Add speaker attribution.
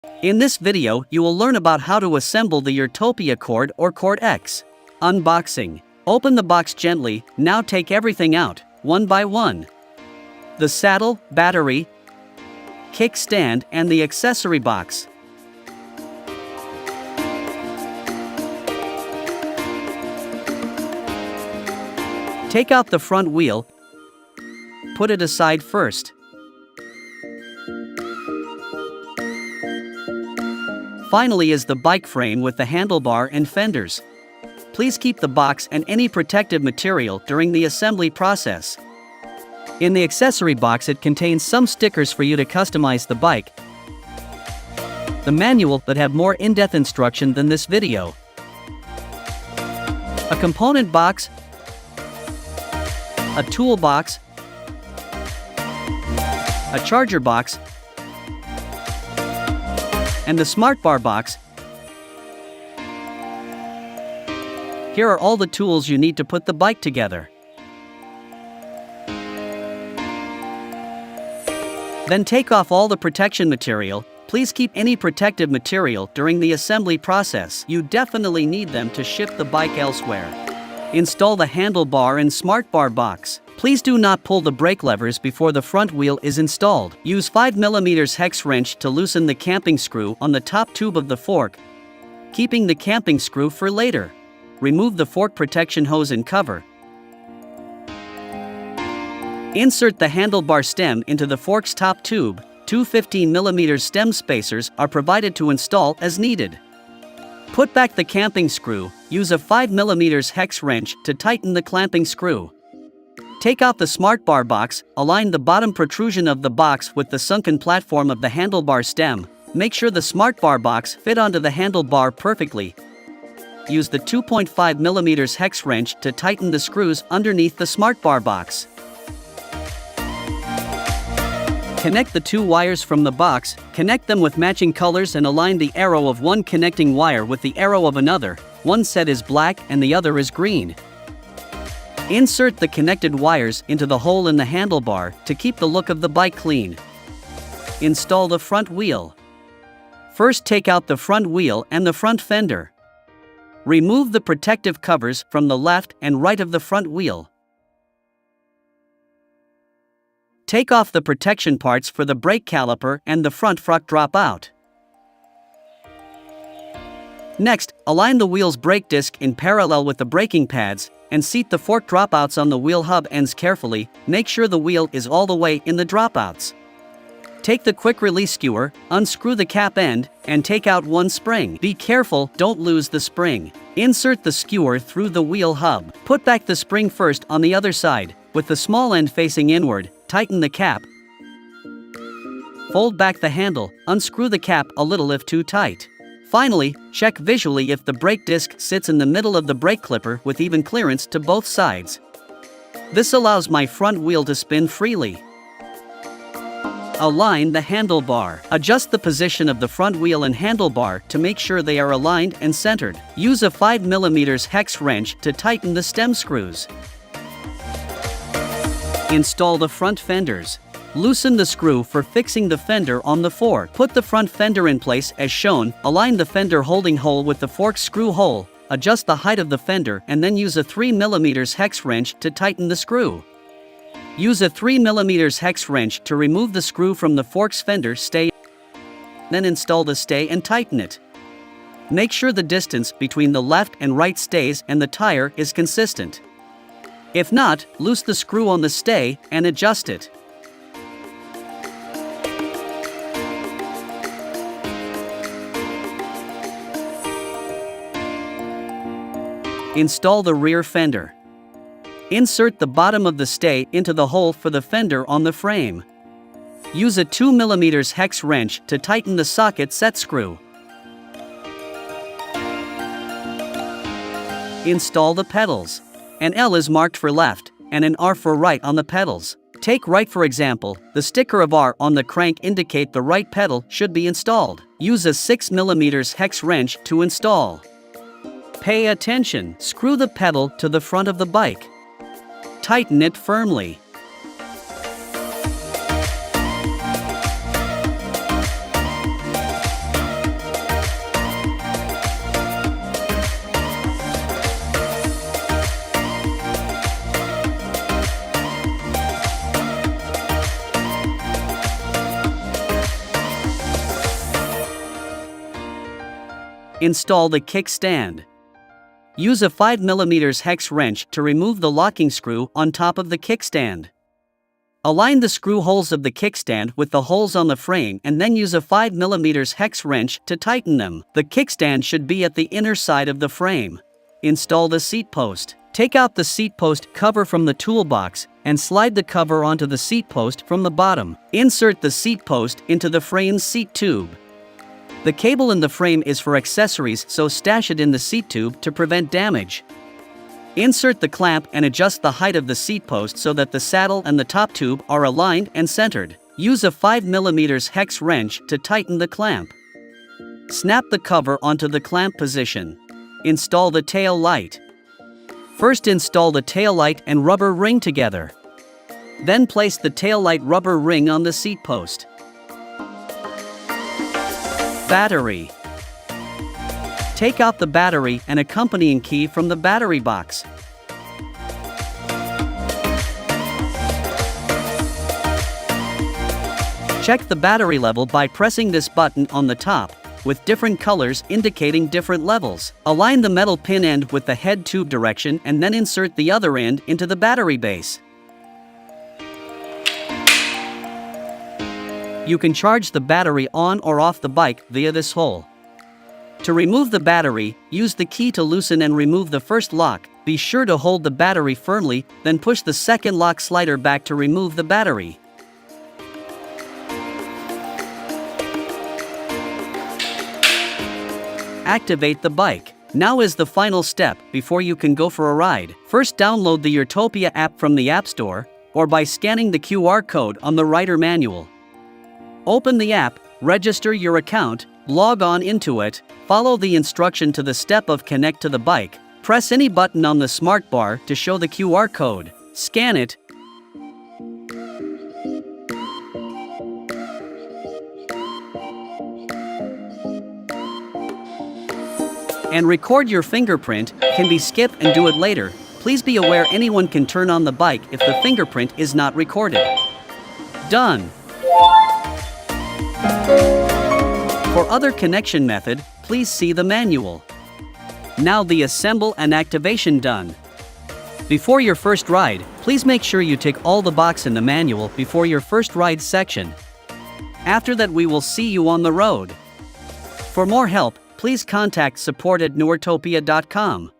Speaker 1: In this video, you will learn about how to assemble the Urtopia Chord or Chord X. Unboxing. Open the box gently, now take everything out, one by one. The saddle, battery, kickstand, and the accessory box. Take out the front wheel. Put it aside first. Finally is the bike frame with the handlebar and fenders. Please keep the box and any protective material during the assembly process. In the accessory box, it contains some stickers for you to customize the bike, the manual that have more in-depth instruction than this video, a component box, a toolbox, a charger box, and the smart bar box. Here are all the tools you need to put the bike together. Then take off all the protection material. Please keep any protective material during the assembly process. You definitely need them to ship the bike elsewhere. Install the handlebar and smart bar box. Please do not pull the brake levers before the front wheel is installed. Use 5mm hex wrench to loosen the camping screw on the top tube of the fork, keeping the camping screw for later. Remove the fork protection hose and cover. Insert the handlebar stem into the fork's top tube. Two 15mm stem spacers are provided to install as needed. Put back the camping screw. Use a 5mm hex wrench to tighten the clamping screw. Take out the smart bar box. Align the bottom protrusion of the box with the sunken platform of the handlebar stem. Make sure the smart bar box fit onto the handlebar perfectly. Use the 2.5mm hex wrench to tighten the screws underneath the smart bar box. Connect the two wires from the box, connect them with matching colors and align the arrow of one connecting wire with the arrow of another. One set is black and the other is green. Insert the connected wires into the hole in the handlebar to keep the look of the bike clean. Install the front wheel. First, take out the front wheel and the front fender. Remove the protective covers from the left and right of the front wheel. Take off the protection parts for the brake caliper and the front fork drop out. Next, align the wheel's brake disc in parallel with the braking pads and seat the fork dropouts on the wheel hub ends carefully. Make sure the wheel is all the way in the dropouts. Take the quick release skewer, unscrew the cap end, and take out one spring. Be careful, don't lose the spring. Insert the skewer through the wheel hub. Put back the spring first on the other side, with the small end facing inward. Tighten the cap. Fold back the handle, unscrew the cap a little if too tight. Finally, check visually if the brake disc sits in the middle of the brake clipper with even clearance to both sides. This allows my front wheel to spin freely. Align the handlebar. Adjust the position of the front wheel and handlebar to make sure they are aligned and centered. Use a 5mm hex wrench to tighten the stem screws. Install the front fenders. Loosen the screw for fixing the fender on the fork. Put the front fender in place as shown. Align the fender holding hole with the fork screw hole. Adjust the height of the fender and then use a 3mm hex wrench to tighten the screw. Use a 3mm hex wrench to remove the screw from the fork's fender stay. Then install the stay and tighten it. Make sure the distance between the left and right stays and the tire is consistent. If not, loose the screw on the stay and adjust it. Install the rear fender. Insert the bottom of the stay into the hole for the fender on the frame. Use a 2mm hex wrench to tighten the socket set screw. Install the pedals. An L is marked for left, and an R for right on the pedals. Take right for example, the sticker of R on the crank indicate the right pedal should be installed. Use a 6mm hex wrench to install. Pay attention, screw the pedal to the front of the bike. Tighten it firmly. Install the kickstand. Use a 5mm hex wrench to remove the locking screw on top of the kickstand. Align the screw holes of the kickstand with the holes on the frame and then use a 5mm hex wrench to tighten them. The kickstand should be at the inner side of the frame. Install the seat post. Take out the seat post cover from the toolbox and slide the cover onto the seat post from the bottom. Insert the seat post into the frame's seat tube. The cable in the frame is for accessories, so stash it in the seat tube to prevent damage. Insert the clamp and adjust the height of the seat post so that the saddle and the top tube are aligned and centered. Use a 5mm hex wrench to tighten the clamp. Snap the cover onto the clamp position. Install the tail light. First install the tail light and rubber ring together. Then place the tail light rubber ring on the seat post. Battery. Take out the battery and accompanying key from the battery box. Check the battery level by pressing this button on the top, with different colors indicating different levels. Align the metal pin end with the head tube direction and then insert the other end into the battery base. You can charge the battery on or off the bike via this hole. To remove the battery, use the key to loosen and remove the first lock. Be sure to hold the battery firmly, then push the second lock slider back to remove the battery. Activate the bike. Now is the final step before you can go for a ride. First, download the Urtopia app from the App Store or by scanning the QR code on the rider manual. Open the app, register your account, log on into it, follow the instruction to the step of connect to the bike, press any button on the smart bar to show the QR code, scan it, and record your fingerprint. Can be skipped and do it later. Please be aware anyone can turn on the bike if the fingerprint is not recorded. Done. For other connection method, please see the manual. Now the assemble and activation done. Before your first ride, please make sure you tick all the boxes in the manual before your first ride section. After that, we will see you on the road. For more help, please contact support@urtopia.com.